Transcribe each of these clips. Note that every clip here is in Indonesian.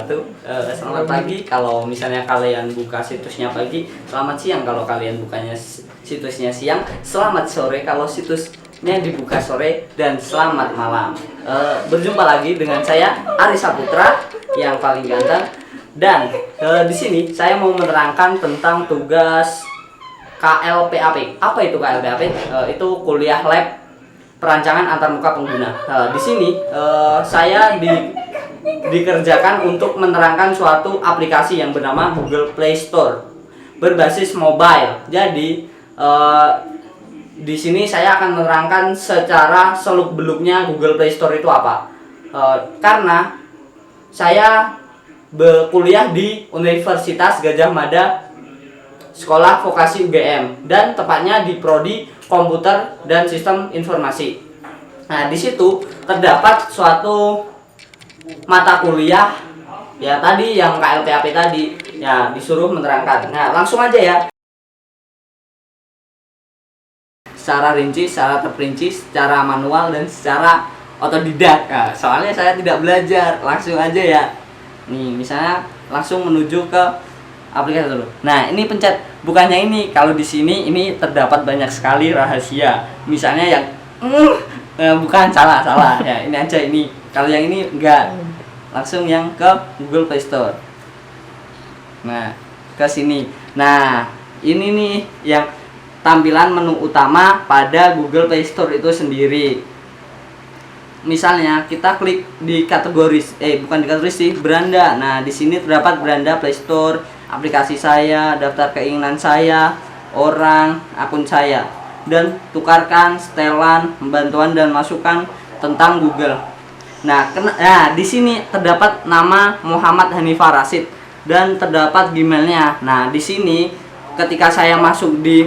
wabarakatuh. Selamat pagi kalau misalnya kalian buka situsnya pagi. Selamat siang kalau kalian bukanya situsnya siang. Selamat sore kalau situsnya dibuka sore. Dan selamat malam. Berjumpa lagi dengan saya Aris Saputra yang paling ganteng. Dan di sini saya mau menerangkan tentang tugas KLPAP. Apa itu KLPAP? Itu kuliah lab perancangan antarmuka pengguna. Di sini saya dikerjakan untuk menerangkan suatu aplikasi yang bernama Google Play Store berbasis mobile. Jadi di sini saya akan menerangkan secara seluk-beluknya Google Play Store itu apa. Karena saya berkuliah di Universitas Gadjah Mada Sekolah Vokasi UGM dan tepatnya di Prodi Komputer dan Sistem Informasi. Nah, di situ terdapat suatu mata kuliah ya tadi yang KLPAP tadi ya disuruh menerangkan. Nah, langsung aja ya. Secara rinci, secara terperinci, secara manual dan secara otodidak. Nah, soalnya saya tidak belajar, langsung aja ya. Nih, misalnya langsung menuju ke aplikasi dulu. Nah, ini pencet. Bukannya ini, kalau di sini ini terdapat banyak sekali rahasia. Misalnya yang bukan salah ya. Ini aja ini. Kalau yang ini enggak. Langsung yang ke Google Play Store. Nah, ke sini. Nah, ini nih yang tampilan menu utama pada Google Play Store itu sendiri. Misalnya kita klik di kategori bukan di kategori sih, beranda. Nah, di sini terdapat beranda Play Store, aplikasi saya, daftar keinginan saya, orang, akun saya, dan tukarkan, setelan, bantuan dan masukan tentang Google. Nah, di sini terdapat nama Muhammad Hanifah Rasid dan terdapat Gmailnya. Nah, di sini ketika saya masuk di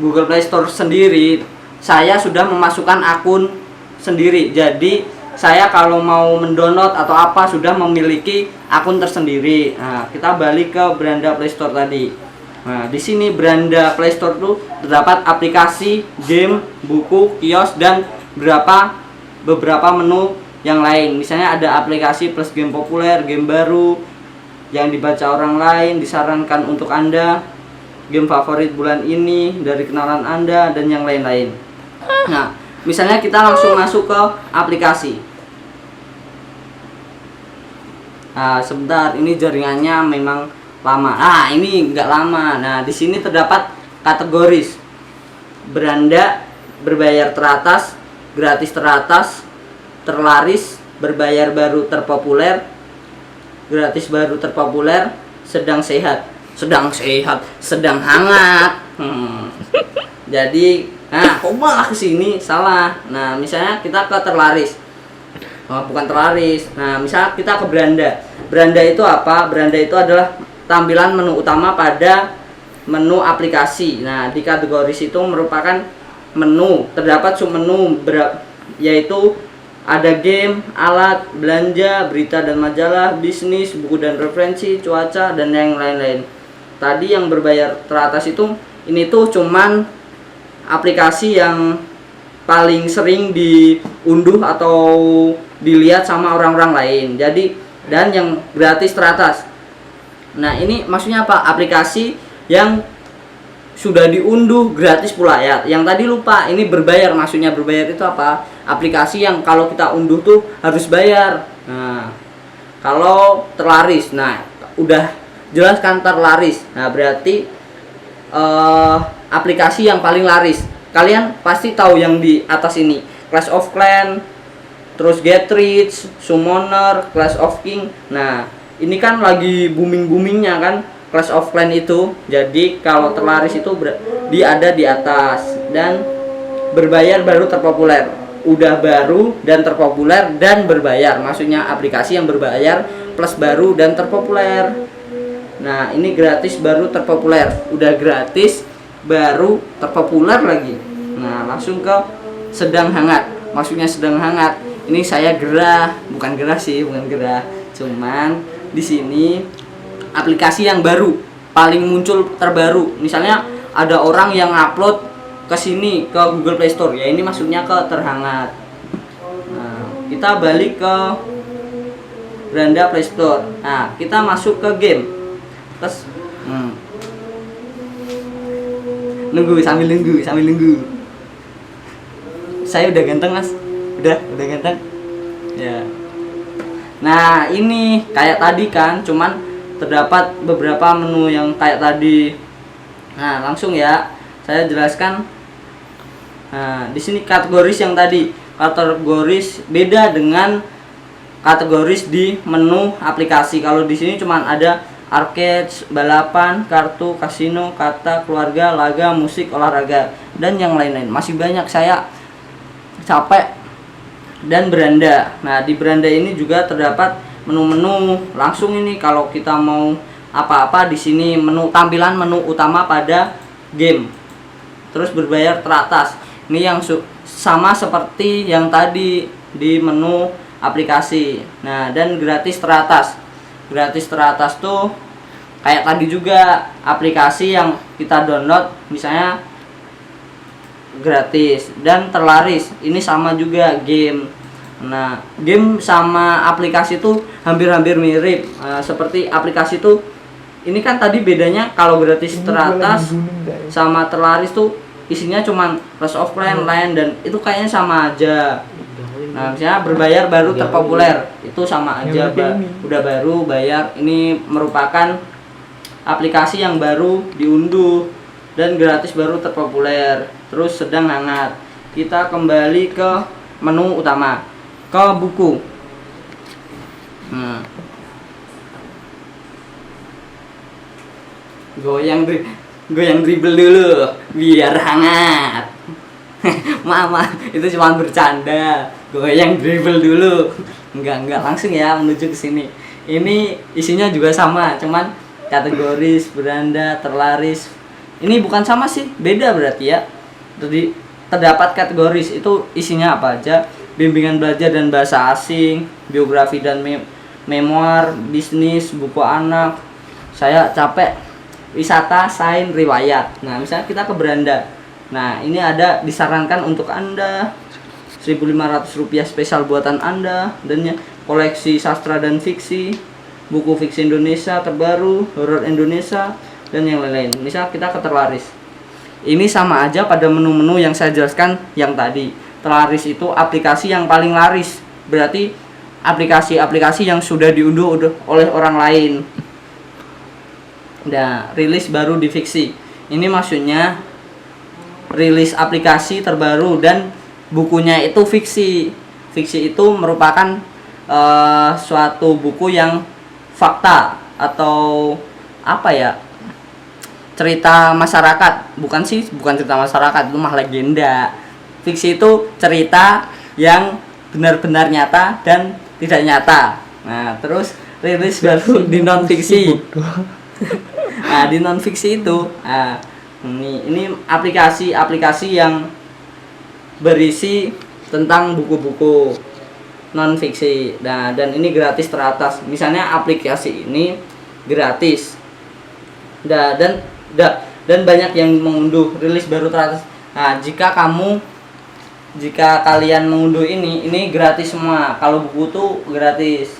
Google Play Store sendiri, saya sudah memasukkan akun sendiri. Jadi saya kalau mau mendownload atau apa sudah memiliki akun tersendiri. Nah, kita balik ke beranda Play Store tadi. Nah, di sini beranda Play Store tuh terdapat aplikasi, game, buku, kios dan beberapa menu yang lain. Misalnya ada aplikasi plus game populer, game baru yang dibaca orang lain, disarankan untuk Anda, game favorit bulan ini dari kenalan Anda dan yang lain-lain. Nah, misalnya kita langsung masuk ke aplikasi. Nah, sebentar, ini jaringannya memang lama. Ini enggak lama. Nah, di sini terdapat kategoris. Beranda, berbayar teratas, gratis teratas, terlaris, berbayar baru terpopuler, gratis baru terpopuler, sedang sehat, sedang hangat. Jadi, kok malah ke sini salah. Nah, misalnya kita ke terlaris. Bukan terlaris. Nah, misalnya kita ke beranda. Beranda itu apa? Beranda itu adalah tampilan menu utama pada menu aplikasi. Nah, di kategori itu merupakan menu. Terdapat submenu yaitu ada game, alat, belanja, berita dan majalah, bisnis, buku dan referensi, cuaca dan yang lain-lain. Tadi yang berbayar teratas itu ini tuh cuman aplikasi yang paling sering diunduh atau dilihat sama orang-orang lain. Jadi, dan yang gratis teratas. Nah, ini maksudnya apa? Aplikasi yang sudah diunduh gratis pula ya. Yang tadi lupa, ini berbayar. Maksudnya berbayar itu apa? Aplikasi yang kalau kita unduh tuh harus bayar. Nah, kalau terlaris, nah udah jelas kan terlaris. Nah, berarti aplikasi yang paling laris. Kalian pasti tahu yang di atas ini, Clash of Clans, terus Get Rich, Summoner, Clash of King. Nah, ini kan lagi booming-boomingnya kan Clash of Clans itu. Jadi kalau terlaris itu dia ada di atas dan berbayar baru terpopuler. Udah baru dan terpopuler dan berbayar. Maksudnya aplikasi yang berbayar plus baru dan terpopuler. Nah, ini gratis baru terpopuler. Udah gratis baru terpopuler lagi. Nah, langsung ke sedang hangat. Maksudnya sedang hangat. Ini saya bukan gerah. Cuman di sini aplikasi yang baru, paling muncul terbaru. Misalnya ada orang yang upload ke sini ke Google Play Store. Ya, ini maksudnya ke terhangat. Nah, kita balik ke beranda Play Store. Nah, kita masuk ke game. Terus nunggu sambil nunggu. Saya udah ganteng, Mas. Udah ganteng. Ya. Nah, ini kayak tadi kan, cuman terdapat beberapa menu yang kayak tadi. Nah, langsung ya saya jelaskan. Nah, di sini kategoris yang tadi. Kategoris beda dengan kategoris di menu aplikasi. Kalau di sini cuman ada arcade, balapan, kartu, kasino, kata, keluarga, laga, musik, olahraga, dan yang lain-lain. Masih banyak, saya capek. Dan beranda. Nah, di beranda ini juga terdapat menu-menu langsung ini. Kalau kita mau apa-apa di sini, menu tampilan menu utama pada game. Terus berbayar teratas. Ini yang sama seperti yang tadi di menu aplikasi. Nah, dan gratis teratas. Gratis teratas tuh kayak tadi juga, aplikasi yang kita download misalnya gratis, dan terlaris ini sama juga game. Nah, game sama aplikasi tuh hampir-hampir mirip. Seperti aplikasi tuh ini kan tadi bedanya, kalau gratis teratas sama terlaris tuh isinya cuman Clash of Clans, lain, dan itu kayaknya sama aja. Nah, misalnya berbayar baru terpopuler, itu sama aja, udah baru bayar. Ini merupakan aplikasi yang baru diunduh, dan gratis baru terpopuler. Terus sedang hangat. Kita kembali ke menu utama, ke buku. Goyang dribble dulu biar hangat. Mama, itu cuma bercanda. Goyang dribble dulu. Enggak, langsung ya menuju ke sini. Ini isinya juga sama, cuman kategoris, beranda, terlaris. Ini bukan sama sih, beda berarti ya. Jadi terdapat kategoris itu isinya apa aja? Bimbingan belajar dan bahasa asing, biografi dan memoir, bisnis, buku anak. Saya capek. Wisata, sains, riwayat. Nah, misalnya kita ke beranda. Nah, ini ada disarankan untuk Anda, Rp1.500 spesial buatan Anda, dan ya, koleksi sastra dan fiksi, buku fiksi Indonesia terbaru, horor Indonesia, dan yang lain-lain. Misal kita ke terlaris. Ini sama aja pada menu-menu yang saya jelaskan yang tadi. Terlaris itu aplikasi yang paling laris. Berarti aplikasi-aplikasi yang sudah diunduh oleh orang lain. Nah, rilis baru di fiksi. Ini maksudnya rilis aplikasi terbaru dan bukunya itu fiksi. Fiksi itu merupakan suatu buku yang fakta atau apa ya, cerita masyarakat. Bukan cerita masyarakat, itu mah legenda. Fiksi itu cerita yang benar-benar nyata dan tidak nyata. Nah, terus rilis baru di non fiksi. Nah, di non fiksi itu ini aplikasi yang berisi tentang buku-buku non fiksi. Nah, dan ini gratis teratas. Misalnya aplikasi ini gratis. Dan banyak yang mengunduh, rilis baru teratas. Nah, jika kalian mengunduh ini gratis semua. Kalau buku tuh gratis.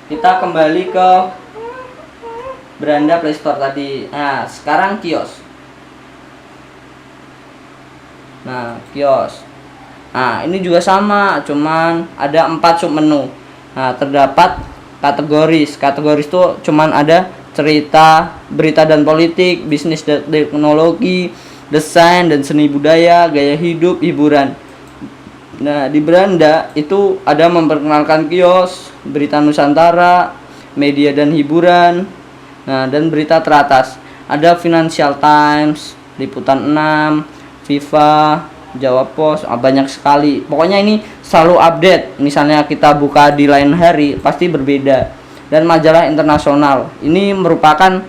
Kita kembali ke beranda Play Store tadi. Nah, sekarang kios. Nah, ini juga sama, cuman ada 4 submenu. Nah, terdapat kategoris. Kategoris itu cuman ada cerita, berita dan politik, bisnis dan teknologi, desain dan seni budaya, gaya hidup, hiburan. Nah, di beranda itu ada memperkenalkan kios, berita Nusantara, media dan hiburan. Nah, dan berita teratas ada Financial Times, Liputan 6, FIFA, Jawa Pos, banyak sekali. Pokoknya ini selalu update. Misalnya kita buka di lain hari pasti berbeda. Dan majalah internasional. Ini merupakan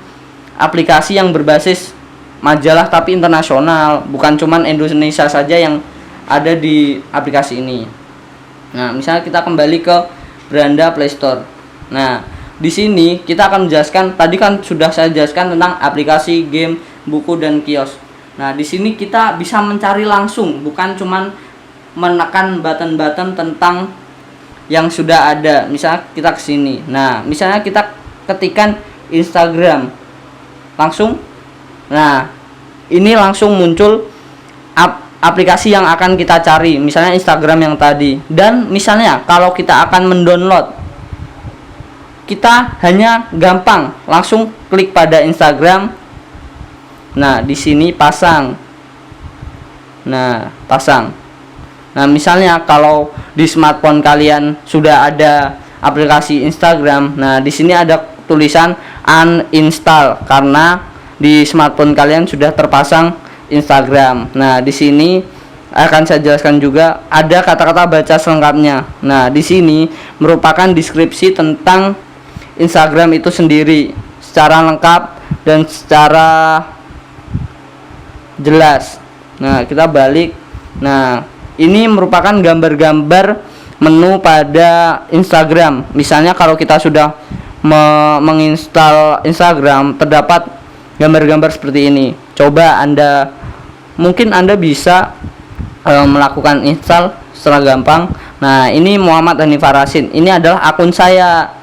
aplikasi yang berbasis majalah tapi internasional, bukan cuman Indonesia saja yang ada di aplikasi ini. Nah, misalnya kita kembali ke beranda Play Store. Nah, di sini kita akan menjelaskan, tadi kan sudah saya jelaskan tentang aplikasi, game, buku dan kios. Nah, di sini kita bisa mencari langsung, bukan cuman menekan button-button tentang yang sudah ada. Misalnya kita ke sini. Nah, misalnya kita ketikkan Instagram. Langsung nah, ini langsung muncul aplikasi yang akan kita cari, misalnya Instagram yang tadi. Dan misalnya kalau kita akan mendownload, kita hanya gampang langsung klik pada Instagram. Nah, di sini pasang. Nah, pasang. Nah, misalnya kalau di smartphone kalian sudah ada aplikasi Instagram, nah di sini ada tulisan uninstall karena di smartphone kalian sudah terpasang Instagram. Nah, di sini akan saya jelaskan juga ada kata-kata baca selengkapnya. Nah, di sini merupakan deskripsi tentang Instagram itu sendiri secara lengkap dan secara jelas. Nah, kita balik. Nah, ini merupakan gambar-gambar menu pada Instagram. Misalnya kalau kita sudah menginstal Instagram, terdapat gambar-gambar seperti ini. Coba mungkin Anda bisa melakukan install secara gampang. Nah, ini Muhammad Hanifah Rasin. Ini adalah akun saya.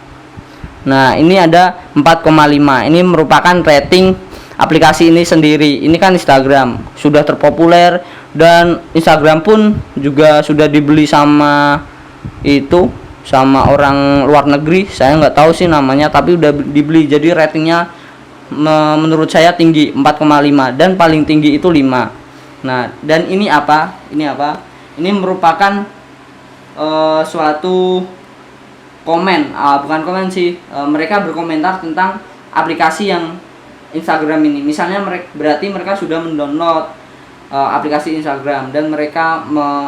Nah, ini ada 4,5. Ini merupakan rating aplikasi ini sendiri. Ini kan Instagram sudah terpopuler dan Instagram pun juga sudah dibeli sama orang luar negeri. Saya nggak tahu sih namanya, tapi udah dibeli. Jadi ratingnya menurut saya tinggi, 4,5, dan paling tinggi itu 5. Nah, dan ini apa? Ini merupakan suatu komen, bukan komen sih. Mereka berkomentar tentang aplikasi yang Instagram ini. Misalnya berarti mereka sudah mendownload aplikasi Instagram dan mereka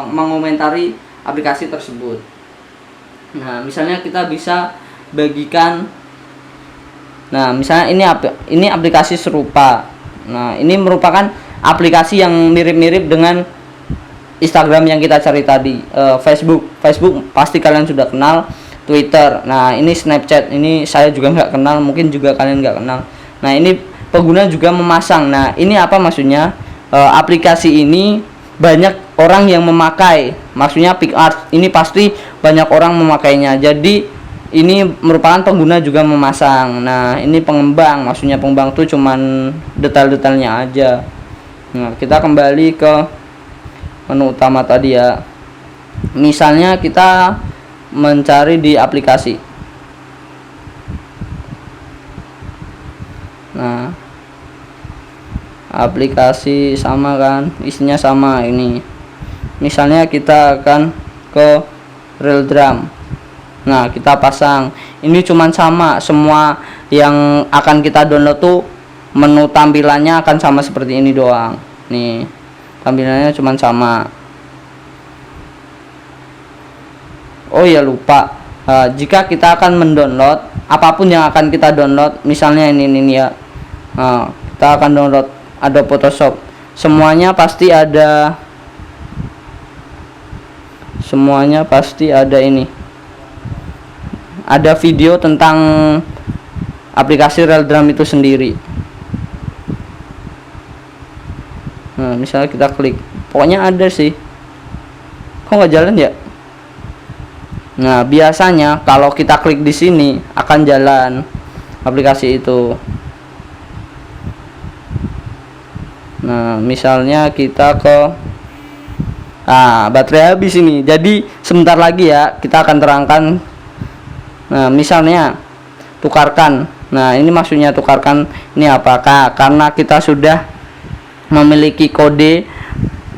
mengomentari aplikasi tersebut. Nah, misalnya kita bisa bagikan. Nah, misalnya ini aplikasi serupa. Nah, ini merupakan aplikasi yang mirip-mirip dengan Instagram yang kita cari tadi. Facebook pasti kalian sudah kenal. Twitter. Nah, ini Snapchat. Ini saya juga nggak kenal. Mungkin juga kalian nggak kenal. Nah, ini pengguna juga memasang. Nah, ini apa maksudnya? Aplikasi ini banyak orang yang memakai. Maksudnya PicsArt ini pasti banyak orang memakainya. Jadi ini merupakan pengguna juga memasang. Nah, ini pengembang. Maksudnya pengembang tuh cuman detail-detailnya aja. Nah, kita kembali ke menu utama tadi ya. Misalnya kita mencari di aplikasi. Nah, aplikasi sama kan, isinya sama ini. Misalnya kita akan ke Real Drum. Nah, kita pasang. Ini cuman sama, semua yang akan kita download tuh menu tampilannya akan sama seperti ini doang. Nih, tampilannya cuman sama. Oh ya, lupa. Jika kita akan mendownload apapun yang akan kita download, misalnya ini ya. Kita akan download Adobe Photoshop. Semuanya pasti ada ini. Ada video tentang aplikasi Real Drum itu sendiri. Nah, misalnya kita klik, pokoknya ada sih. Kok nggak jalan ya? Nah, biasanya kalau kita klik di sini akan jalan aplikasi itu. Nah, misalnya kita ke baterai habis ini. Jadi sebentar lagi ya kita akan terangkan. Nah, misalnya tukarkan. Nah, ini maksudnya tukarkan ini apakah karena kita sudah memiliki kode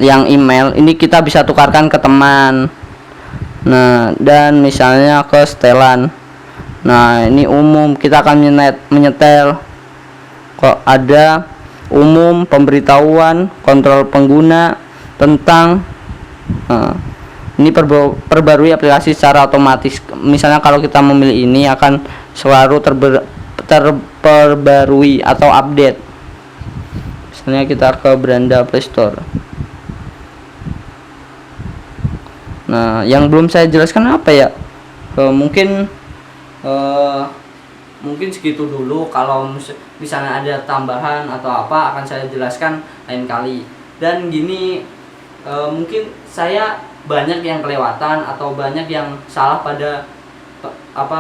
yang email, ini kita bisa tukarkan ke teman. Nah, dan misalnya ke setelan. Nah, ini umum, kita akan menyetel. Kok ada umum, pemberitahuan, kontrol pengguna tentang ini perbarui aplikasi secara otomatis. Misalnya kalau kita memilih ini akan selalu terperbarui atau update. Misalnya kita ke beranda Play Store. Nah, yang belum saya jelaskan apa ya? Mungkin segitu dulu. Kalau misalnya ada tambahan atau apa akan saya jelaskan lain kali. Dan gini, mungkin saya banyak yang kelewatan atau banyak yang salah pada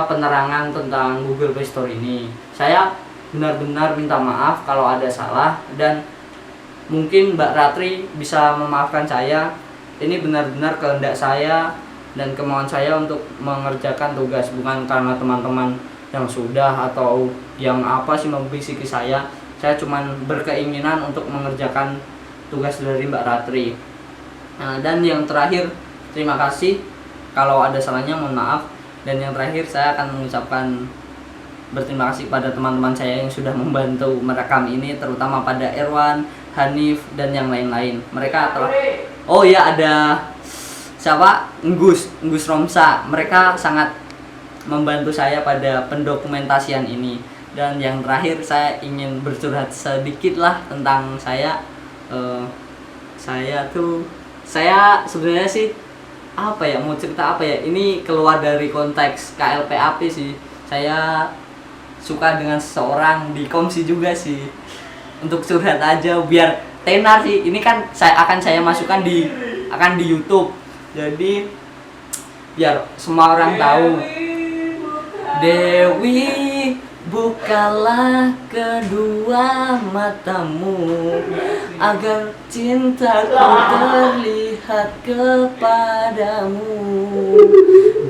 penerangan tentang Google Play Store ini. Saya benar-benar minta maaf kalau ada salah, dan mungkin Mbak Ratri bisa memaafkan saya. Ini benar-benar kehendak saya dan kemauan saya untuk mengerjakan tugas, bukan karena teman-teman yang sudah atau yang membisiki saya. Saya cuma berkeinginan untuk mengerjakan tugas dari Mbak Ratri. Nah, dan yang terakhir, terima kasih. Kalau ada salahnya mohon maaf. Dan yang terakhir, saya akan mengucapkan berterima kasih pada teman-teman saya yang sudah membantu merekam ini, terutama pada Erwan, Hanif, dan yang lain-lain. Mereka telah, oh ya, ada siapa? Nggus Romsa. Mereka sangat membantu saya pada pendokumentasian ini. Dan yang terakhir, saya ingin bercurhat sedikit lah tentang saya. Saya sebenarnya sih mau cerita ini keluar dari konteks KLPAP sih. Saya suka dengan seseorang di Komsi juga sih, untuk curhat aja biar tenar sih. Ini kan saya masukkan di YouTube, jadi biar semua orang tahu. Dewi, bukalah kedua matamu agar cintaku terlihat kepadamu.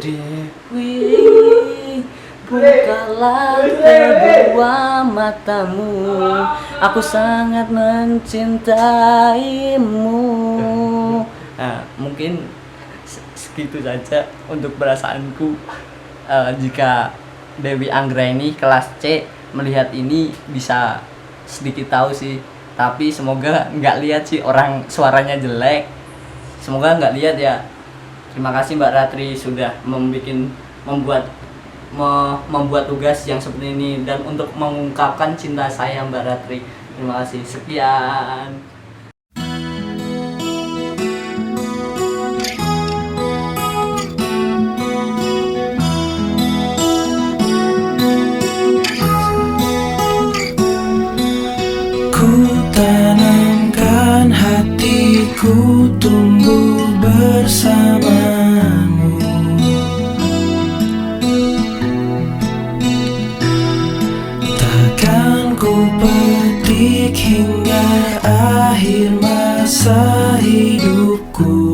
Dewi, bukalah kedua matamu, aku sangat mencintaimu. Nah, mungkin segitu saja untuk perasaanku. Jika Dewi Anggraini kelas C melihat ini bisa sedikit tahu sih, tapi semoga nggak lihat sih, orang suaranya jelek, semoga nggak lihat ya. Terima kasih Mbak Ratri sudah membuat tugas yang seperti ini dan untuk mengungkapkan cinta saya Mbak Ratri. Terima kasih, sekian. Tanamkan hatiku tumbuh bersamamu, takkan ku petik hingga akhir masa hidupku.